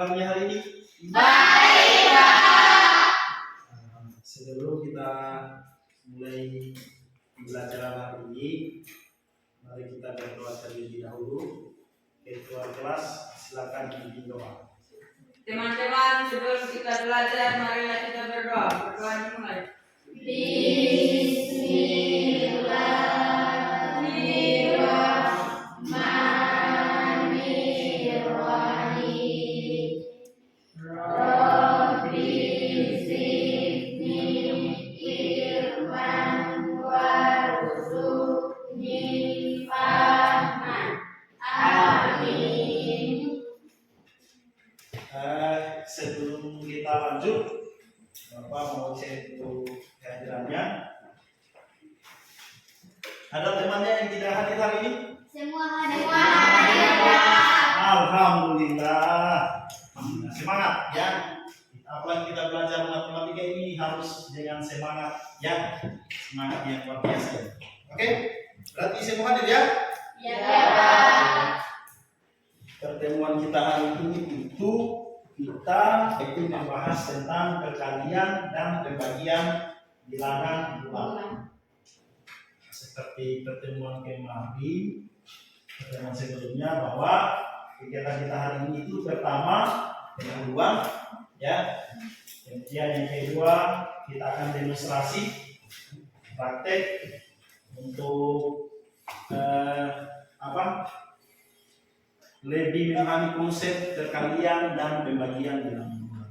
kabarnya hari ini? Baik, Pak. Sebelum kita mulai pembelajaran hari ini, mari kita berdoa terlebih dahulu. Ketua kelas, silakan pimpin doa. Teman-teman, sebelum kita belajar, marilah kita berdoa. Berdoa dimulai. Sebelum kita lanjut, Bapak mau cek untuk kehadirannya. Ada temannya yang tidak hadir hari ini? Semua hadir. Alhamdulillah. Semangat ya. Apalagi kita belajar matematika ini harus dengan semangat ya. Semangat yang luar biasa. Oke? Berarti semua hadir ya? Ya. Pertemuan kita hari ini itu kita membahas tentang perkalian dan pembagian bilangan bulat. Seperti pertemuan kemarin, pertemuan sebelumnya, bahwa kegiatan kita hari ini itu pertama pendahuluan, ya. Kemudian yang kedua kita akan demonstrasi praktek untuk lebih memahami konsep perkalian dan pembagian bilangan bulat.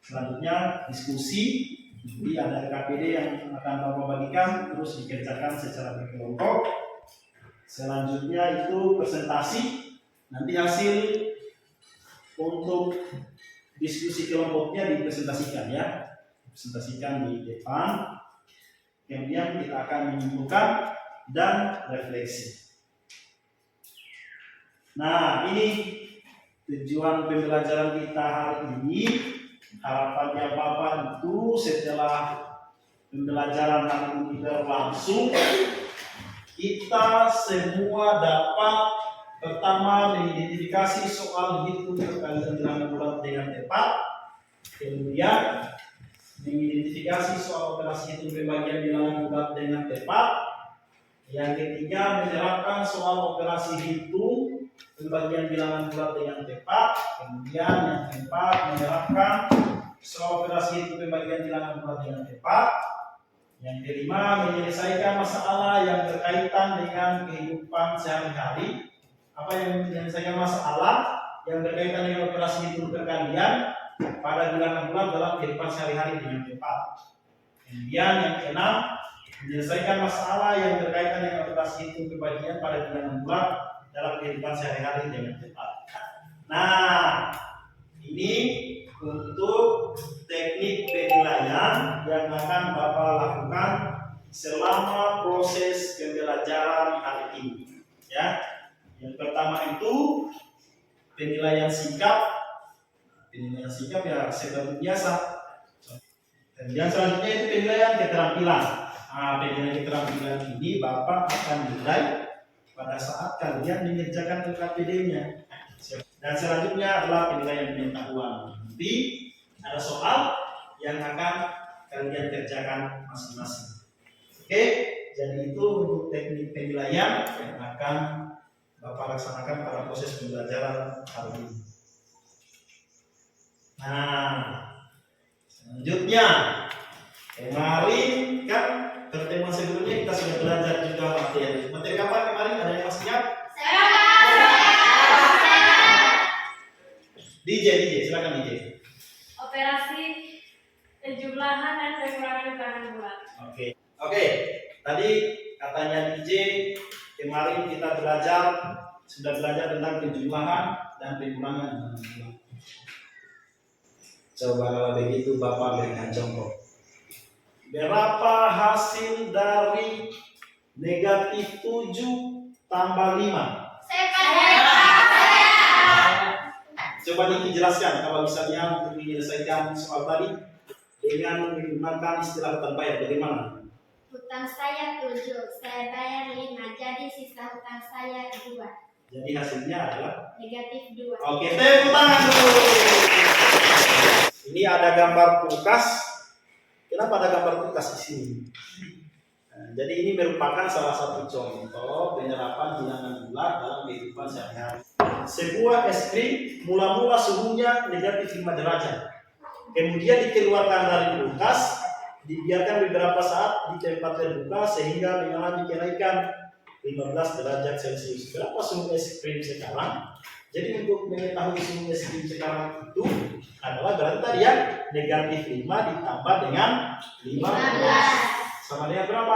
Selanjutnya diskusi. Jadi ada KPD yang akan Bapak bagikan, terus dikerjakan secara berkelompok. Selanjutnya itu presentasi. Nanti hasil untuk diskusi kelompoknya dipresentasikan ya. Presentasikan di depan. Kemudian kita akan menyimpulkan dan refleksi. Nah, ini tujuan pembelajaran kita hari ini. Harapannya Bapak itu setelah pembelajaran hari ini berlangsung, kita semua dapat pertama mengidentifikasi soal hitung perkalian bilangan bulat dengan tepat, kemudian mengidentifikasi soal operasi hitung pembagian bilangan bulat dengan tepat, yang ketiga menerapkan soal operasi hitung pembagian bilangan bulat dengan tepat, kemudian yang keempat menerapkan soal operasi hitung pembagian bilangan bulat dengan tepat, yang kelima menyelesaikan masalah yang berkaitan dengan kehidupan sehari-hari. Apa yang menyelesaikan masalah yang berkaitan dengan operasi hitung perkalian pada bilangan bulat dalam kehidupan sehari-hari dengan tepat. Kemudian yang keenam menyelesaikan masalah yang berkaitan dengan operasi hitung pembagian pada bilangan bulat dalam kehidupan sehari-hari dengan tepat. Nah, ini untuk teknik penilaian yang akan Bapak lakukan selama proses pembelajaran hari ini. Ya, yang pertama itu penilaian sikap. Penilaian sikap ya seperti biasa. Kemudian selanjutnya itu penilaian keterampilan. Nah, penilaian keterampilan ini Bapak akan nilai pada saat kalian mengerjakan LKPD-nya. Dan selanjutnya adalah penilaian pengetahuan. Nanti ada soal yang akan kalian kerjakan masing-masing. Oke, jadi itu untuk teknik penilaian yang akan Bapak laksanakan pada proses pembelajaran hari ini. Nah, selanjutnya kemarin kan pertemuan sebelumnya kita sudah belajar juga materi. Materi apa kemarin? Ada yang masih ingat? DJ, silakan DJ. Operasi penjumlahan dan pengurangan bilangan bulat. Oke. Tadi katanya DJ kemarin kita sudah belajar tentang penjumlahan dan pengurangan bilangan bulat. Coba kalau begitu Bapak berikan contoh. Berapa hasil dari negatif 7 tambah 5? Coba dijelaskan kalau misalnya untuk menyelesaikan soal tadi dengan menggunakan istilah hutang bayar, bagaimana? Hutang saya 7, saya bayar 5, jadi sisa hutang saya 2. Jadi hasilnya adalah negatif 2. Oke, tepuk tangan dulu. Ini ada gambar kulkas. Kenapa ada gambar kulkas di sini? Nah, jadi ini merupakan salah satu contoh penyerapan bilangan bulat dalam kehidupan sehari-hari. Sebuah es krim mula-mula suhunya negatif 5 derajat. Kemudian dikeluarkan dari kulkas, dibiarkan beberapa saat di tempat terbuka sehingga mengalami kenaikan 15 derajat Celcius. Berapa suhu es krim sekarang? Jadi untuk mengetahui suhu es krim sekarang itu adalah berarti tadi ya negatif 5 ditambah dengan 15 sama dengan berapa?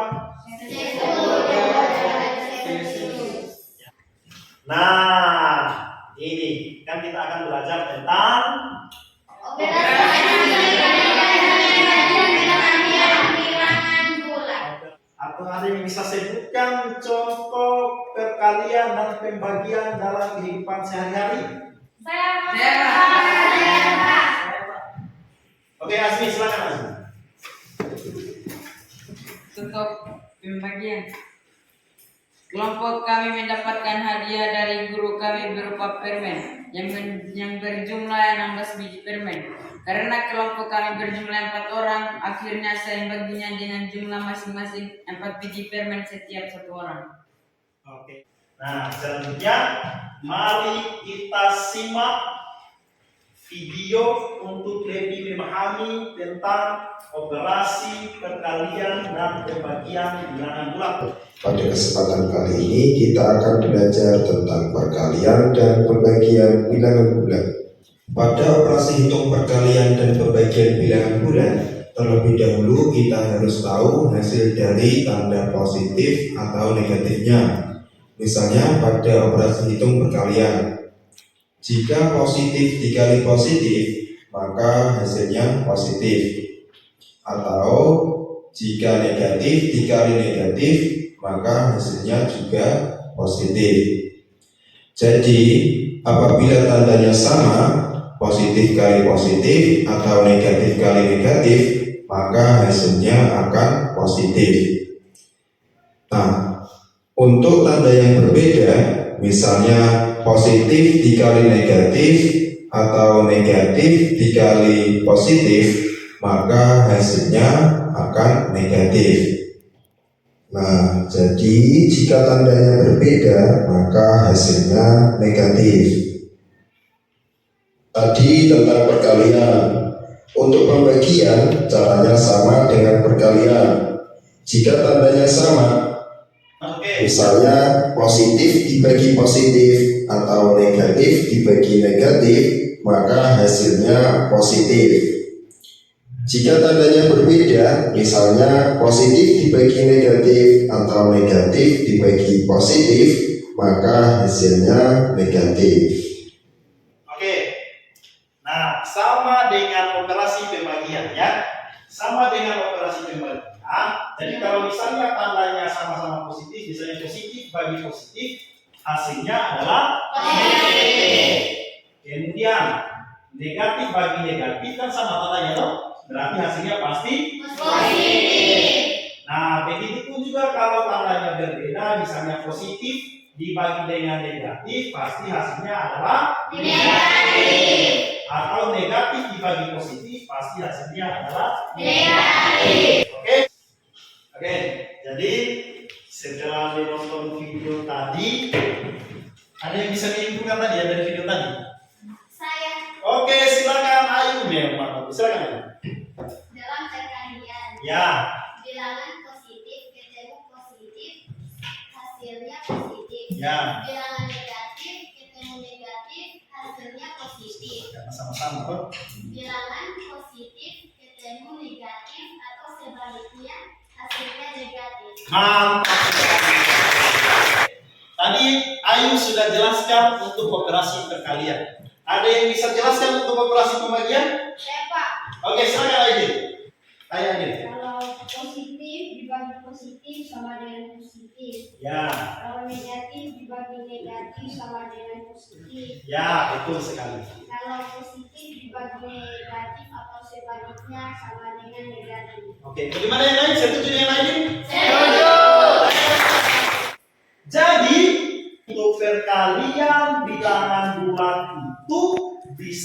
10. Nah, ini kan kita akan belajar tentang atau ada yang bisa sebutkan contoh perkalian dan pembagian dalam kehidupan sehari-hari? Oke, Azmi, silakan Azmi. Untuk pembagian. Kelompok kami mendapatkan hadiah dari guru kami berupa permen yang berjumlah 16 biji permen. Karena kelompok kami berjumlah 4 orang, akhirnya saya membaginya dengan jumlah masing-masing 4 biji permen setiap 1 orang. Oke. Nah, selanjutnya mari kita simak video untuk lebih memahami tentang operasi perkalian dan pembagian bilangan bulat. Pada kesempatan kali ini kita akan belajar tentang perkalian dan pembagian bilangan bulat. Pada operasi hitung perkalian dan pembagian bilangan bulat, terlebih dahulu kita harus tahu hasil dari tanda positif atau negatifnya. Misalnya pada operasi hitung perkalian, jika positif dikali positif, maka hasilnya positif. Atau jika negatif dikali negatif, maka hasilnya juga positif. Jadi, apabila tandanya sama, positif kali positif atau negatif kali negatif, maka hasilnya akan positif. Nah, untuk tanda yang berbeda, misalnya positif dikali negatif atau negatif dikali positif, maka hasilnya akan negatif. Nah, jadi jika tandanya berbeda, maka hasilnya negatif. Tadi tentang perkalian. Untuk pembagian, caranya sama dengan perkalian. Jika tandanya sama, misalnya positif dibagi positif atau negatif dibagi negatif, maka hasilnya positif. Jika tandanya berbeda, misalnya positif dibagi negatif atau negatif dibagi positif, maka hasilnya negatif. Oke. Nah, sama dengan operasi pembagian ya. Sama dengan operasi pembagian. Jadi kalau misalnya tandanya sama-sama positif, misalnya positif bagi positif, hasilnya adalah positif. Kemudian negatif bagi negatif kan sama tandanya loh. Berarti hasilnya pasti positif. Nah, begitu pun juga kalau tandanya berbeda, misalnya positif dibagi dengan negatif, pasti hasilnya adalah negatif. Atau negatif dibagi positif, pasti hasilnya adalah negatif. Oke, jadi setelah menonton video tadi, ada yang bisa diinfokan tadi ya dari video tadi? Saya Oke, silakan Ayu memang. Silakan Ayu. dalam perkalian Ya. bilangan positif ketemu positif, hasilnya positif. Ya. Bilangan negatif ketemu negatif, hasilnya positif. Karena sama-sama kok. Bilangan positif ketemu negatif atau sebaliknya, hasilnya negatif. Mantap. Tadi Ayu sudah jelaskan untuk operasi perkalian. Ada yang bisa jelaskan untuk operasi pembagian? Saya Pak, Oke, silakan Ayu. Ayo Ayu. kalau positif dibagi positif sama dengan positif. Ya. Kalau negatif dibagi negatif sama dengan positif. Ya, betul sekali. Kalau positif dibagi negatif atau sebaliknya sama dengan negatif. Oke, bagaimana yang lain? Setuju yang lain? Setuju. Jadi, untuk perkalian bilangan bulat itu bisa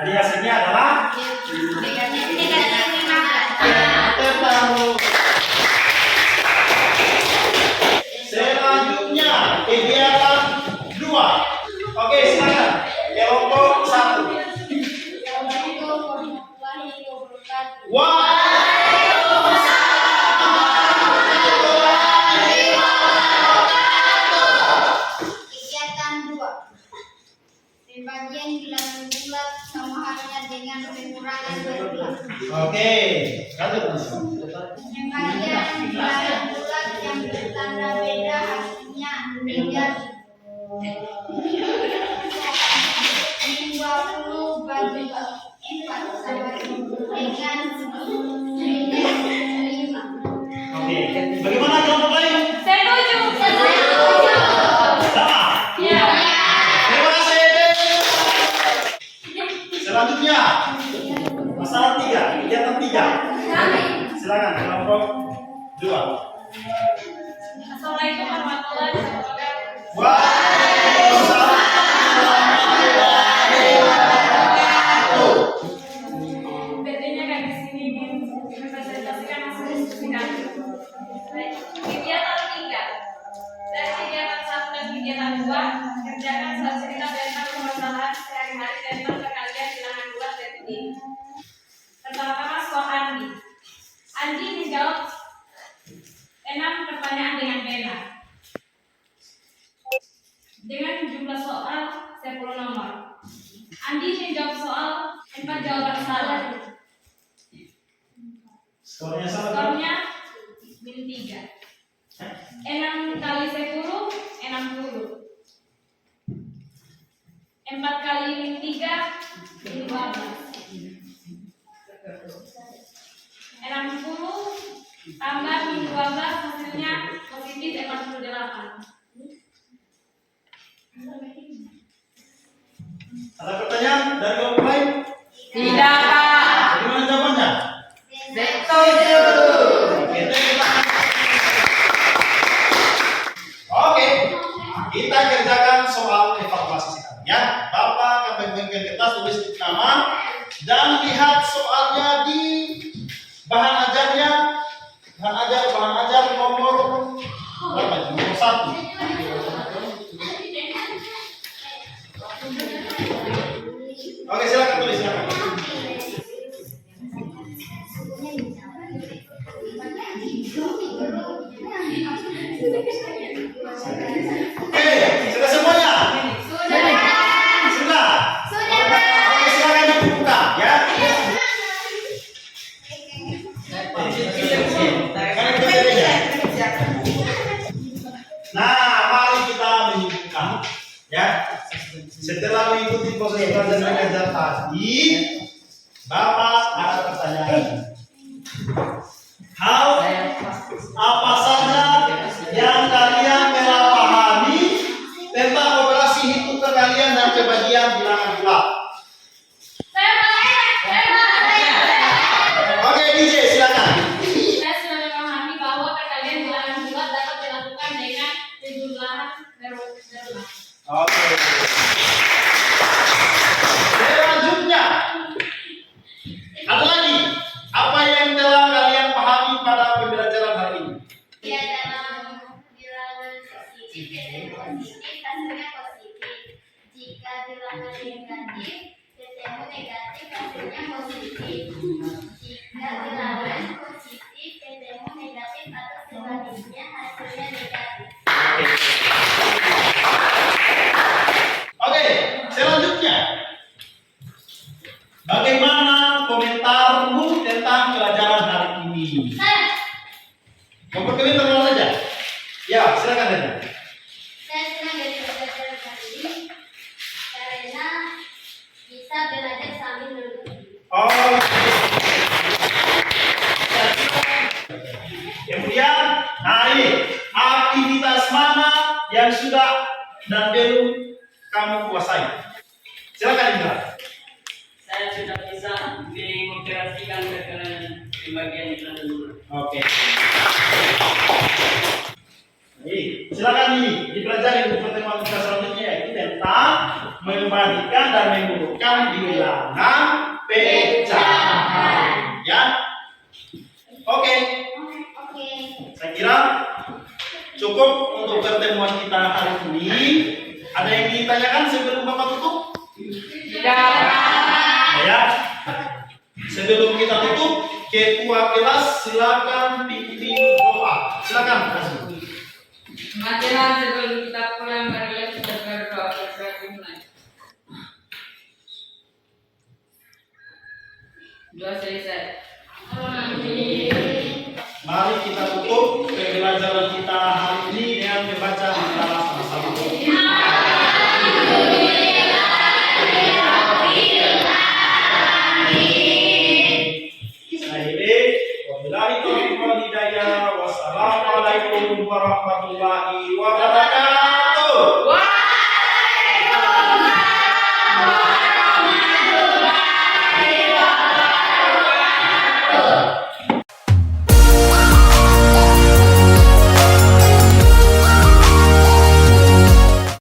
Jadi hasilnya adalah negatif 15. tertaruh. Selanjutnya kegiatan 2. Oke, silakan. Kelompok 1. Assalamualaikum warahmatullahi wabarakatuh. Kegiatan 2. Pembagian bilangan bulat sama halnya dengan pengurangan berulang. Oke, lanjut. Pembagian bilangan bulat yang bertanda beda hasilnya menjadi 20 bagi 4 sama dengan indeks 5. Oke, bagaimana kelompok lain? Setuju. Sama. Ya. Terima kasih. Selanjutnya, masalah 3, kegiatan 3. Silakan kelompok 2. Assalamualaikum warahmatullahi wabarakatuh. Waalaikumsalam warahmatullahi wabarakatuh. PT-nya kayak di sini ingin mempresentasikan hasil diskusi kami. Baik, kegiatan 3. Dari kegiatan 1 dan kegiatan 2, kerjakan surat cerita tentang permasalahan sehari-hari tentang perkalian bilangan bulat dan ini. Pertama-tama soal Andi. Andi menjawab 6 pertanyaan dengan benar. Dengan jumlah soal 10 nomor. Andi menjawab soal 4 jawaban salah. Skornya sama. Skornya min 3. 6 kali 10, 60. 4 kali min 3, 15. 60 tambah min 12 hasilnya positif 48. Ada pertanyaan dari kelompok lain? Tidak, Pak. Bagaimana jawabannya? Setuju. Oke, kita kerjakan soal evaluasi sekarang ya. Bapak akan membagikan kertas, tulis nama dan lihat soalnya di bahan ajarnya. Bahan ajar nomor berapa? Nomor 1. Oke, silakan tulis silakan. Oke, sudah semuanya? Sudah. Oke, silakan dibuka ya. Nah, mari kita menyebutkan ya. Setelah mengikuti proses belajar mengajar tadi, Bapak ada pertanyaan. Hal apa saja yang kalian telah pahami tentang operasi hitung kekalian dan pembagian bilangan bulat? Oke, DJ silakan. Saya sudah memahami bahwa perkalian bilangan bulat dapat dilakukan dengan penjumlahan berulang. Oke. Selanjutnya, ada lagi apa yang telah kalian pahami pada pembelajaran hari ini? Ya, dalam bilangan positif ketemu positif hasilnya positif. Jika bilangan negatif ketemu negatif hasilnya positif. Jika bilangan positif ketemu negatif atau sebaliknya hasilnya negatif. Oke, selanjutnya. Bagaimana komentarmu tentang pelajaran hari ini? Memperkenalkan dulu saja. Ya, silakan Dana. Saya senang dari pelajaran kali ini karena bisa belajar sambil mengerti. Oh. Kemudian, nah ini aktivitas mana yang sudah dan belum kamu kuasai? Silakan Indra. Saya sudah bisa mengoperasikan tekanan pembagian bilangan bulat. Oke. Baik, silakan ini dipelajari untuk pertemuan kita selanjutnya yaitu tentang membagikan dan mengurutkan bilangan pecahan. Ya. Oke. Oke. Saya kira cukup untuk pertemuan kita hari ini. Ada yang ditanyakan sebelum Bapak tutup? Tidak. Ya. Sebelum kita tutup, Ketua kelas silakan pimpin doa. Silakan kasih. Marilah sebelum kita pulang, marilah kita berdoa dimulai. Doa selesai. Mari kita tutup pembelajaran kita hari ini dengan membaca doa sama-sama. Wassalamualaikum warahmatullahi wabarakatuh.